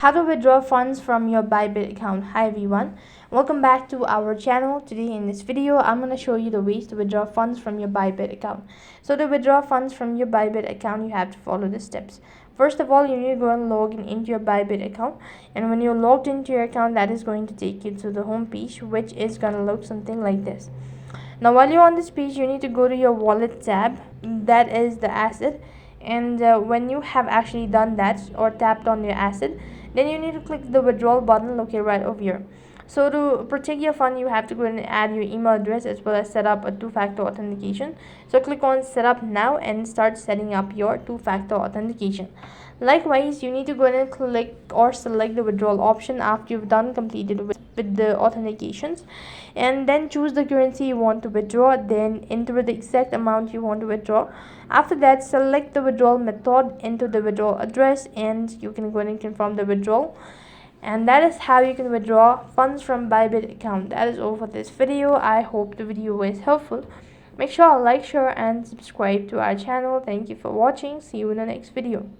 How to withdraw funds from your Bybit account. Hi everyone, welcome back to our channel. Today in this video I'm going to show you the ways to withdraw funds from your Bybit account. So to withdraw funds from your Bybit account, you have to follow the steps. First of all, you need to go and log into your Bybit account, and when you're logged into your account, that is going to take you to the home page, which is going to look something like this. Now while you're on this page, you need to go to your wallet tab, that is the asset, and when you have actually done that or tapped on your asset, then you need to click the withdrawal button located right over here. So to protect your fund, you have to go and add your email address as well as set up a two-factor authentication. So click on set up now and start setting up your two-factor authentication. Likewise, you need to go ahead and click or select the withdrawal option after you've done completed with the authentications, and then choose the currency you want to withdraw, then enter the exact amount you want to withdraw. After that, select the withdrawal method, enter the withdrawal address, and you can go ahead and confirm the withdrawal. And that is how you can withdraw funds from Bybit account. That is all for this video. I hope the video was helpful. Make sure to like, share and subscribe to our channel. Thank you for watching. See you in the next video.